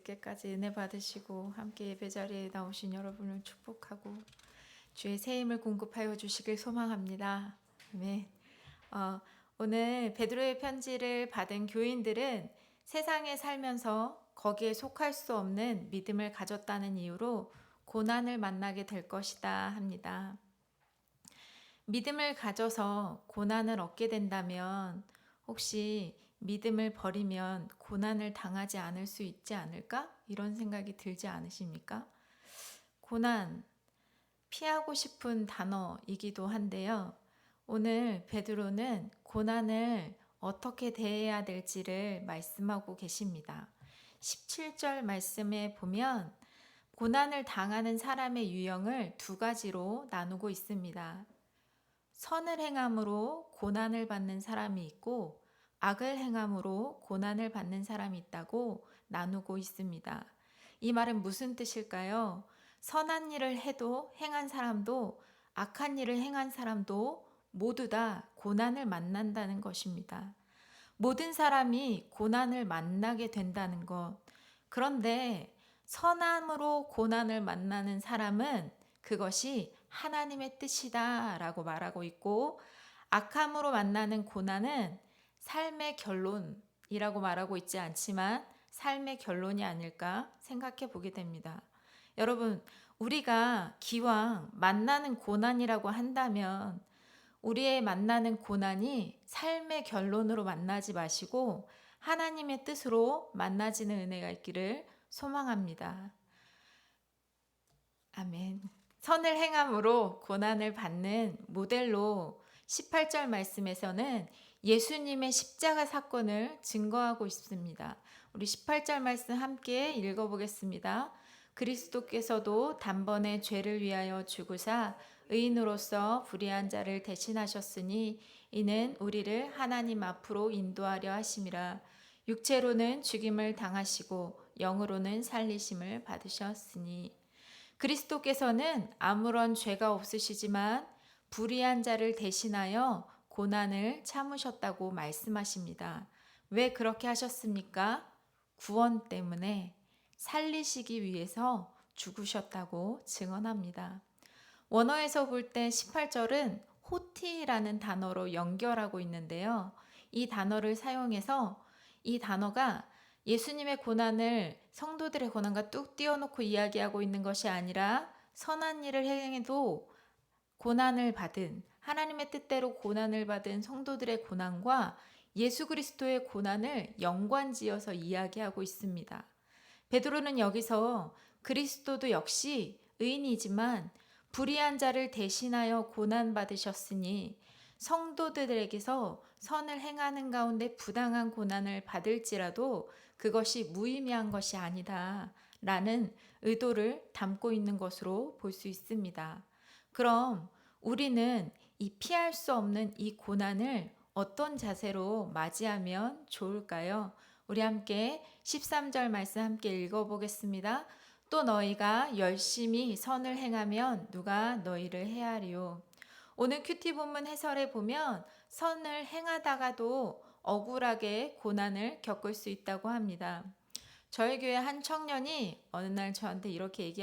늦게까지 은혜 받으시고 함께 예배 자리에 나오신 여러분을 축복하고 주의 새 힘을 공급하여 주시길 소망합니다. 아멘. 오늘 베드로의 편지를 받은 교인들은 세상에 살면서 거기에 속할 수 없는 믿음을 가졌다는 이유로 고난을 만나게 될 것이다 합니다. 믿음을 가져서 고난을 얻게 된다면 혹시 믿음을 버리면 고난을 당하지 않을 수 있지 않을까? 이런 생각이 들지 않으십니까? 고난, 피하고 싶은 단어이기도 한데요. 오늘 베드로는 고난을 어떻게 대해야 될지를 말씀하고 계십니다. 17절 말씀에 보면 고난을 당하는 사람의 유형을 두 가지로 나누고 있습니다. 선을 행함으로 고난을 받는 사람이 있고 악을 행함으로 고난을 받는 사람이 있다고 나누고 있습니다. 이 말은 무슨 뜻일까요? 선한 일을 해도 행한 사람도 악한 일을 행한 사람도 모두 다 고난을 만난다는 것입니다. 모든 사람이 고난을 만나게 된다는 것. 그런데 선함으로 고난을 만나는 사람은 그것이 하나님의 뜻이다 라고 말하고 있고, 악함으로 만나는 고난은 삶의 결론이라고 말하고 있지 않지만 삶의 결론이 아닐까 생각해 보게 됩니다. 여러분, 우리가 기왕 만나는 고난이라고 한다면 우리의 만나는 고난이 삶의 결론으로 만나지 마시고 하나님의 뜻으로 만나지는 은혜가 있기를 소망합니다. 아멘. 선을 행함으로 고난을 받는 모델로 18절 말씀에서는 예수님의 십자가 사건을 증거하고 있습니다. 우리 18절 말씀 함께 읽어보겠습니다. 그리스도께서도 단번에 죄를 위하여 죽으사 의인으로서 불의한 자를 대신하셨으니 이는 우리를 하나님 앞으로 인도하려 하심이라. 육체로는 죽임을 당하시고 영으로는 살리심을 받으셨으니. 그리스도께서는 아무런 죄가 없으시지만 불의한 자를 대신하여 고난을 참으셨다고 말씀하십니다. 왜 그렇게 하셨습니까? 구원 때문에 살리시기 위해서 죽으셨다고 증언합니다. 원어에서 볼 때 18절은 호티라는 단어로 연결하고 있는데요. 이 단어를 사용해서 이 단어가 예수님의 고난을 성도들의 고난과 뚝 띄워놓고 이야기하고 있는 것이 아니라 선한 일을 행해도 고난을 받은, 하나님의 뜻대로 고난을 받은 성도들의 고난과 예수 그리스도의 고난을 연관지어서 이야기하고 있습니다. 베드로는 여기서 그리스도도 역시 의인이지만 불의한 자를 대신하여 고난받으셨으니 성도들에게서 선을 행하는 가운데 부당한 고난을 받을지라도 그것이 무의미한 것이 아니다 라는 의도를 담고 있는 것으로 볼 수 있습니다. 그럼 우리는 이 피할 수 없는 이 고난을 어떤 자세로 맞이하면 좋을까요? 우리 함께 13절 말씀 함께 읽어보겠습니다. 또 너희가 열심히 선을 행하면 누가 너희를 해하리요. 오늘 큐티 본문 해설에 보면 선을 행하다가도 억울하게 고난을 겪을 수 있다고 합니다. 저희 교회 한 청년이 어느 날 저한테 이렇게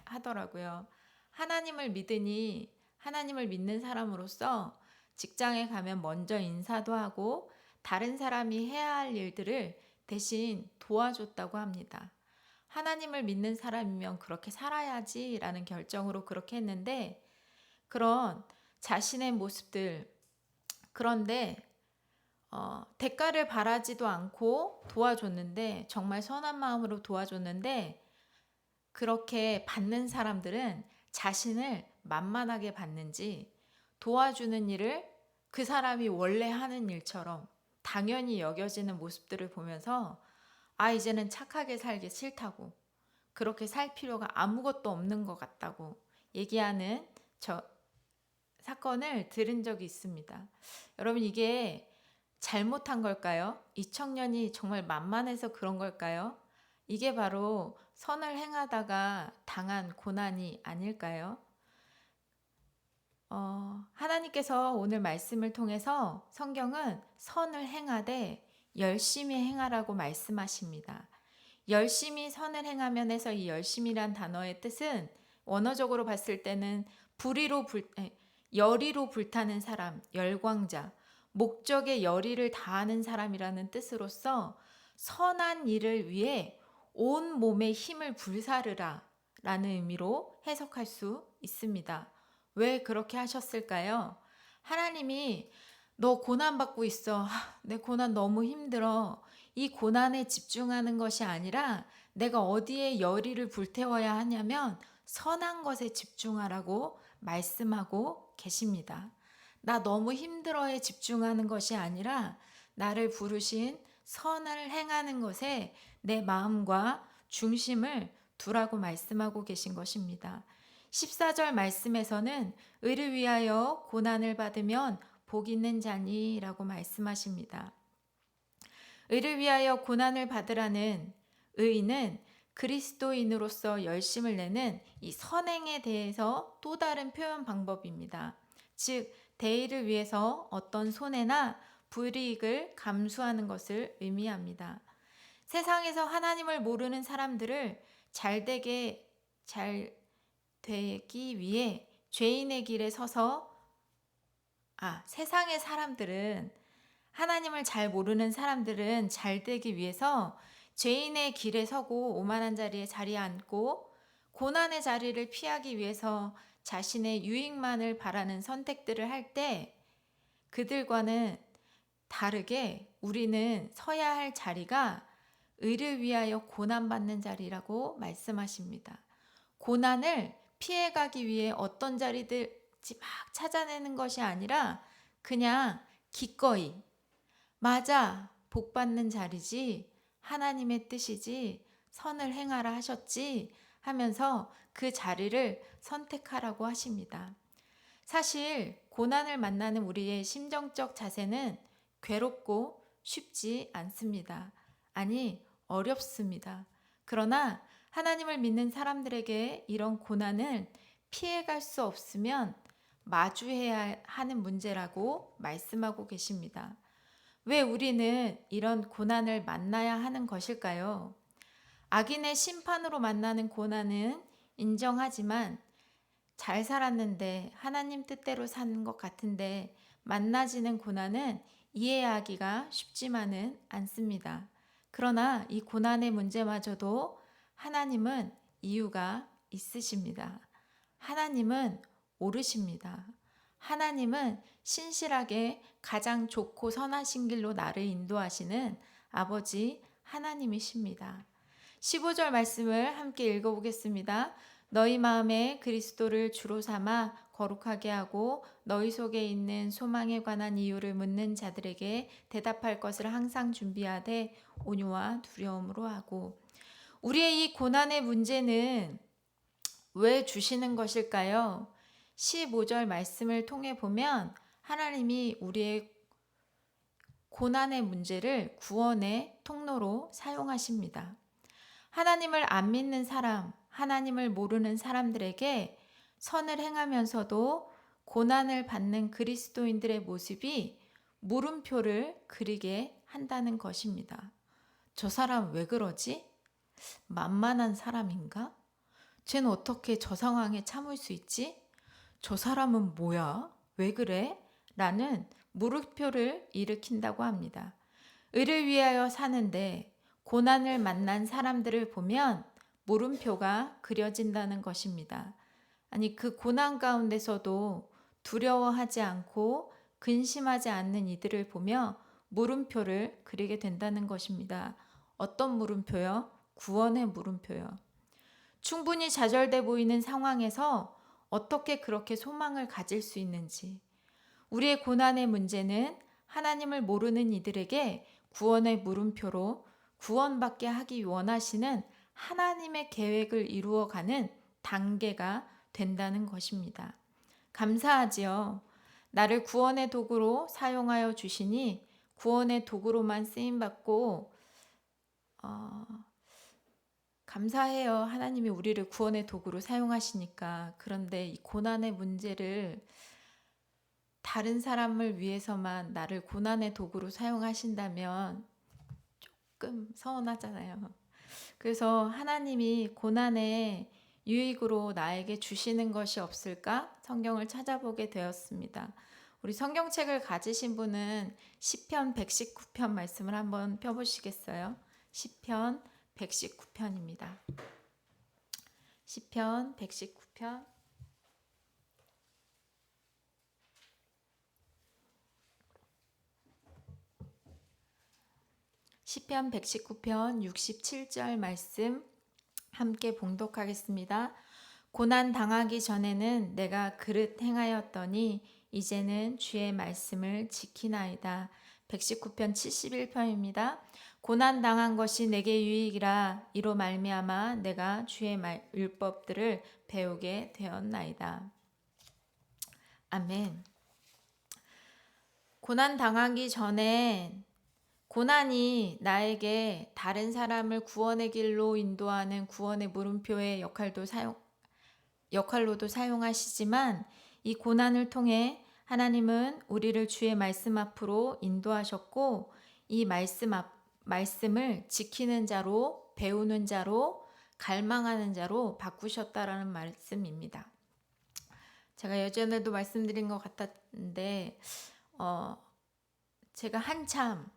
하더라고요. 하나님을 믿으니 하나님을 믿는 사람으로서 직장에 가면 먼저 인사도 하고 다른 사람이 해야 할 일들을 대신 도와줬다고 합니다. 하나님을 믿는 사람이면 그렇게 살아야지라는 결정으로 그렇게 했는데 그런 자신의 모습들, 그런데 대가를 바라지도 않고 도와줬는데 정말 선한 마음으로 도와줬는데 그렇게 받는 사람들은 자신을 만만하게 받는지 도와주는 일을 그 사람이 원래 하는 일처럼 당연히 여겨지는 모습들을 보면서 이제는 착하게 살기 싫다고, 그렇게 살 필요가 아무것도 없는 것 같다고 얘기하는 사건을 들은 적이 있습니다. 여러분, 이게 잘못한 걸까요? 이 청년이 정말 만만해서 그런 걸까요? 이게 바로 선을 행하다가 당한 고난이 아닐까요? 하나님께서 오늘 말씀을 통해서 성경은 선을 행하되 열심히 행하라고 말씀하십니다. 열심히 선을 행하면에서 이 열심이란 단어의 뜻은 원어적으로 봤을 때는 열의로 불타는 사람, 열광자, 목적에 열의를 다하는 사람이라는 뜻으로서 선한 일을 위해 온 몸의 힘을 불사르라 라는 의미로 해석할 수 있습니다. 왜 그렇게 하셨을까요? 하나님이 너 고난받고 있어. 내 고난 너무 힘들어. 이 고난에 집중하는 것이 아니라 내가 어디에 열의를 불태워야 하냐면 선한 것에 집중하라고 말씀하고 계십니다. 나 너무 힘들어에 집중하는 것이 아니라 나를 부르신 선을 행하는 것에 내 마음과 중심을 두라고 말씀하고 계신 것입니다. 14절 말씀에서는 의를 위하여 고난을 받으면 복 있는 자니 라고 말씀하십니다. 의를 위하여 고난을 받으라는 의는 그리스도인으로서 열심을 내는 이 선행에 대해서 또 다른 표현 방법입니다. 즉, 대의를 위해서 어떤 손해나 불이익을 감수하는 것을 의미합니다. 세상에서 하나님을 모르는 사람들을 잘 되기 위해 죄인의 길에 서서 세상의 사람들은 하나님을 잘 모르는 사람들은 잘 되기 위해서 죄인의 길에 서고 오만한 자리에 앉고 고난의 자리를 피하기 위해서 자신의 유익만을 바라는 선택들을 할 때 그들과는 다르게 우리는 서야 할 자리가 의를 위하여 고난받는 자리라고 말씀하십니다. 고난을 피해가기 위해 어떤 자리든지 막 찾아내는 것이 아니라 그냥 기꺼이 맞아, 복 받는 자리지, 하나님의 뜻이지, 선을 행하라 하셨지 하면서 그 자리를 선택하라고 하십니다. 사실 고난을 만나는 우리의 심정적 자세는 괴롭고 쉽지 않습니다. 아니, 어렵습니다. 그러나 하나님을 믿는 사람들에게 이런 고난을 피해갈 수 없으면 마주해야 하는 문제라고 말씀하고 계십니다. 왜 우리는 이런 고난을 만나야 하는 것일까요? 악인의 심판으로 만나는 고난은 인정하지만 잘 살았는데 하나님 뜻대로 사는 것 같은데 만나지는 고난은 이해하기가 쉽지만은 않습니다. 그러나 이 고난의 문제마저도 하나님은 이유가 있으십니다. 하나님은 옳으십니다. 하나님은 신실하게 가장 좋고 선하신 길로 나를 인도하시는 아버지 하나님이십니다. 15절 말씀을 함께 읽어보겠습니다. 너희 마음에 그리스도를 주로 삼아 거룩하게 하고 너희 속에 있는 소망에 관한 이유를 묻는 자들에게 대답할 것을 항상 준비하되 온유와 두려움으로 하고. 우리의 이 고난의 문제는 왜 주시는 것일까요? 15절 말씀을 통해 보면 하나님이 우리의 고난의 문제를 구원의 통로로 사용하십니다. 하나님을 안 믿는 사람, 하나님을 모르는 사람들에게 선을 행하면서도 고난을 받는 그리스도인들의 모습이 물음표를 그리게 한다는 것입니다. 저 사람 왜 그러지? 만만한 사람인가? 쟤는 어떻게 저 상황에 참을 수 있지? 저 사람은 뭐야? 왜 그래? 라는 물음표를 일으킨다고 합니다. 의를 위하여 사는데 고난을 만난 사람들을 보면 물음표가 그려진다는 것입니다. 아니, 그 고난 가운데서도 두려워하지 않고 근심하지 않는 이들을 보며 물음표를 그리게 된다는 것입니다. 어떤 물음표요? 구원의 물음표요. 충분히 좌절돼 보이는 상황에서 어떻게 그렇게 소망을 가질 수 있는지. 우리의 고난의 문제는 하나님을 모르는 이들에게 구원의 물음표로 구원받게 하기 원하시는 하나님의 계획을 이루어가는 단계가 된다는 것입니다. 감사하지요. 나를 구원의 도구로 사용하여 주시니 구원의 도구로만 쓰임받고 감사해요. 하나님이 우리를 구원의 도구로 사용하시니까. 그런데 이 고난의 문제를 다른 사람을 위해서만 나를 고난의 도구로 사용하신다면 조금 서운하잖아요. 그래서 하나님이 고난의 유익으로 나에게 주시는 것이 없을까? 성경을 찾아보게 되었습니다. 우리 성경책을 가지신 분은 시편 119편 말씀을 한번 펴보시겠어요? 시편 119편입니다. 시편 119편 시편 119편 67절 말씀 함께 봉독하겠습니다. 고난 당하기 전에는 내가 그릇 행하였더니 이제는 주의 말씀을 지키나이다. 119편 71편입니다. 고난 당한 것이 내게 유익이라 이로 말미암아 내가 주의 율법들을 배우게 되었나이다. 아멘. 고난 당하기 전에 고난이 나에게 다른 사람을 구원의 길로 인도하는 구원의 물음표의 역할로도 사용하시지만 이 고난을 통해 하나님은 우리를 주의 말씀 앞으로 인도하셨고 이 말씀을 지키는 자로, 배우는 자로, 갈망하는 자로 바꾸셨다라는 말씀입니다. 제가 예전에도 말씀드린 것 같았는데 제가 한참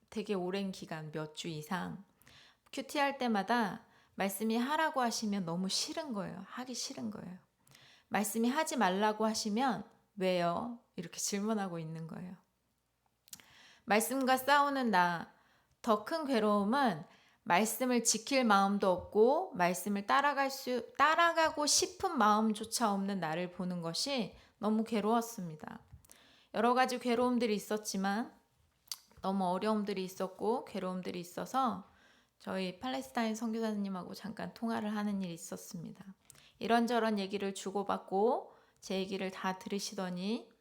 되게 오랜 기간 몇 주 이상 큐티 할 때마다 말씀이 하라고 하시면 너무 싫은 거예요. 하기 싫은 거예요. 말씀이 하지 말라고 하시면 왜요? 이렇게 질문하고 있는 거예요. 말씀과 싸우는 나, 더 큰 괴로움은 말씀을 지킬 마음도 없고 말씀을 따라가고 싶은 마음조차 없는 나를 보는 것이 너무 괴로웠습니다. 여러 가지 괴로움들이 있었지만 너무 어려움들이 있었고 괴로움들이 있어서 저희 팔레스타인 선교사님하고 잠깐 통화를 하는 일이 있었습니다. 이런저런 얘기를 주고받고 제 얘기를 다 들으시더니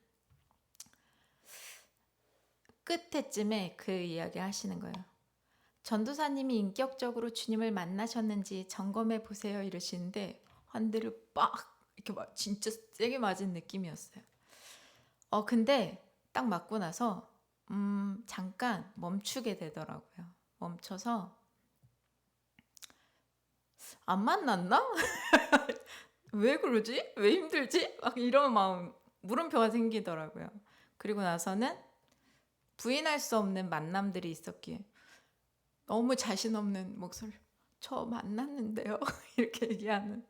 끝에쯤에 그 이야기 하시는 거예요. 전도사님이 인격적으로 주님을 만나셨는지 점검해 보세요 이러시는데 환대를 빡 이렇게 막 진짜 세게 맞은 느낌이었어요. 근데 딱 맞고 나서 잠깐 멈추게 되더라고요. 멈춰서 안 만났나? 왜 그러지? 왜 힘들지? 막 이런 마음, 물음표가 생기더라고요. 그리고 나서는 부인할 수 없는 만남들이 있었기에 너무 자신 없는 목소리, 저 만났는데요. 이렇게 얘기하는.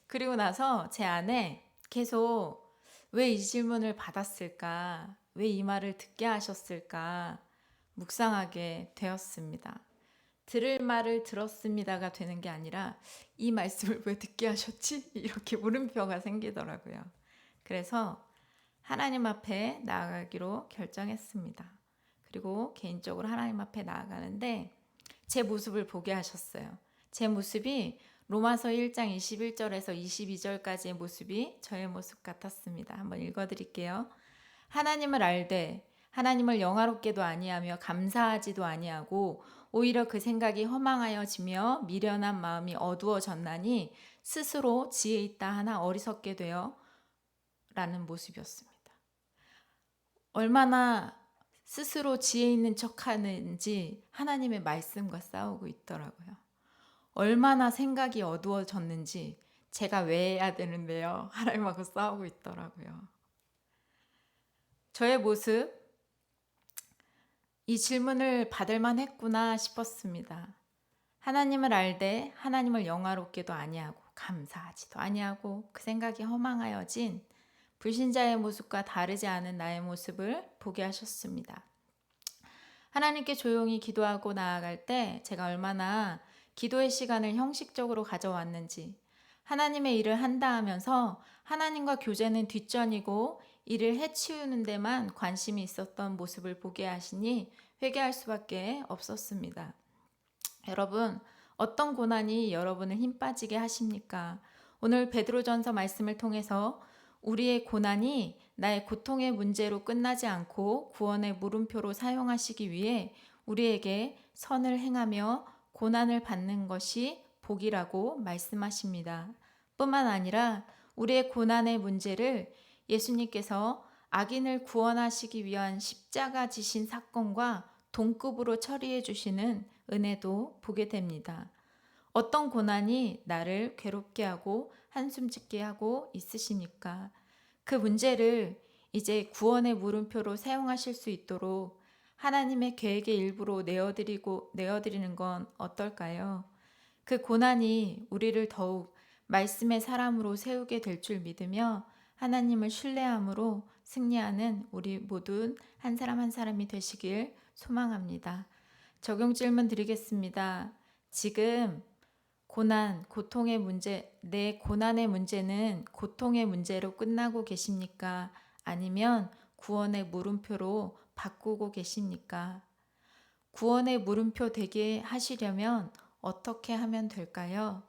그리고 나서 제 안에 계속 왜 이 질문을 받았을까? 왜 이 말을 듣게 하셨을까? 묵상하게 되었습니다. 들을 말을 들었습니다가 되는 게 아니라 이 말씀을 왜 듣게 하셨지? 이렇게 물음표가 생기더라고요. 그래서 하나님 앞에 나아가기로 결정했습니다. 그리고 개인적으로 하나님 앞에 나아가는데 제 모습을 보게 하셨어요. 제 모습이 로마서 1장 21절에서 22절까지의 모습이 저의 모습 같았습니다. 한번 읽어드릴게요. 하나님을 알되 하나님을 영화롭게도 아니하며 감사하지도 아니하고 오히려 그 생각이 허망하여지며 미련한 마음이 어두워졌나니 스스로 지혜 있다 하나 어리석게 되어 라는 모습이었습니다. 얼마나 스스로 지혜 있는 척하는지 하나님의 말씀과 싸우고 있더라고요. 얼마나 생각이 어두워졌는지 제가 왜 해야 되는데요? 하나님하고 싸우고 있더라고요. 저의 모습, 이 질문을 받을만 했구나 싶었습니다. 하나님을 알되 하나님을 영화롭게도 아니하고 감사하지도 아니하고 그 생각이 허망하여진 불신자의 모습과 다르지 않은 나의 모습을 보게 하셨습니다. 하나님께 조용히 기도하고 나아갈 때 제가 얼마나 기도의 시간을 형식적으로 가져왔는지, 하나님의 일을 한다 하면서 하나님과 교제는 뒷전이고 이를 해치우는 데만 관심이 있었던 모습을 보게 하시니 회개할 수밖에 없었습니다. 여러분, 어떤 고난이 여러분을 힘 빠지게 하십니까? 오늘 베드로전서 말씀을 통해서 우리의 고난이 나의 고통의 문제로 끝나지 않고 구원의 물음표로 사용하시기 위해 우리에게 선을 행하며 고난을 받는 것이 복이라고 말씀하십니다. 뿐만 아니라 우리의 고난의 문제를 예수님께서 악인을 구원하시기 위한 십자가 지신 사건과 동급으로 처리해 주시는 은혜도 보게 됩니다. 어떤 고난이 나를 괴롭게 하고 한숨 짓게 하고 있으십니까? 그 문제를 이제 구원의 물음표로 사용하실 수 있도록 하나님의 계획의 일부로 내어드리는 건 어떨까요? 그 고난이 우리를 더욱 말씀의 사람으로 세우게 될 줄 믿으며 하나님을 신뢰함으로 승리하는 우리 모든 한 사람 한 사람이 되시길 소망합니다. 적용 질문 드리겠습니다. 지금 고난, 고통의 문제, 내 고난의 문제는 고통의 문제로 끝나고 계십니까? 아니면 구원의 물음표로 바꾸고 계십니까? 구원의 물음표 되게 하시려면 어떻게 하면 될까요?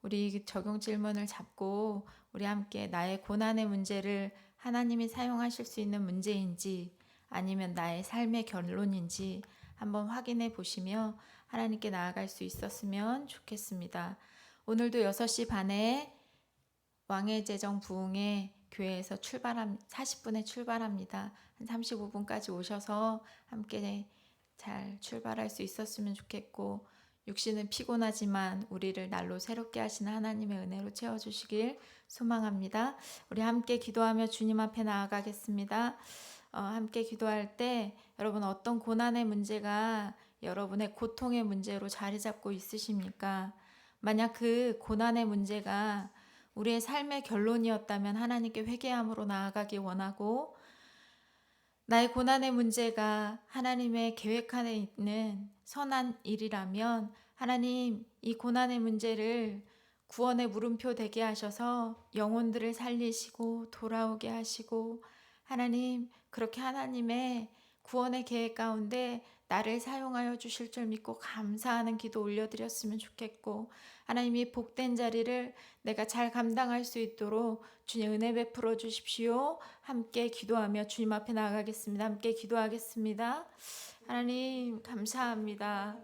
우리 적용 질문을 잡고 우리 함께 나의 고난의 문제를 하나님이 사용하실 수 있는 문제인지 아니면 나의 삶의 결론인지 한번 확인해 보시며 하나님께 나아갈 수 있었으면 좋겠습니다. 오늘도 6시 반에 왕의 제정 부흥회 교회에서 40분에 출발합니다. 한 35분까지 오셔서 함께 잘 출발할 수 있었으면 좋겠고, 육신은 피곤하지만 우리를 날로 새롭게 하시는 하나님의 은혜로 채워주시길 소망합니다. 우리 함께 기도하며 주님 앞에 나아가겠습니다. 함께 기도할 때 여러분 어떤 고난의 문제가 여러분의 고통의 문제로 자리 잡고 있으십니까? 만약 그 고난의 문제가 우리의 삶의 결론이었다면 하나님께 회개함으로 나아가기 원하고, 나의 고난의 문제가 하나님의 계획 안에 있는 선한 일이라면 하나님 이 고난의 문제를 구원의 물음표 되게 하셔서 영혼들을 살리시고 돌아오게 하시고, 하나님 그렇게 하나님의 구원의 계획 가운데 나를 사용하여 주실 줄 믿고 감사하는 기도 올려드렸으면 좋겠고, 하나님 이 복된 자리를 내가 잘 감당할 수 있도록 주님 은혜 베풀어 주십시오. 함께 기도하며 주님 앞에 나아가겠습니다. 함께 기도하겠습니다. 하나님 감사합니다.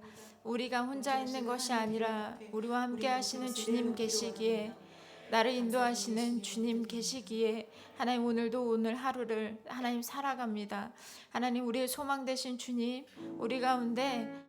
우리가 혼자 있는 것이 아니라 우리와 함께 하시는 주님 계시기에, 나를 인도하시는 주님 계시기에 하나님 오늘도 오늘 하루를 하나님 살아갑니다. 하나님 우리의 소망 되신 주님, 우리 가운데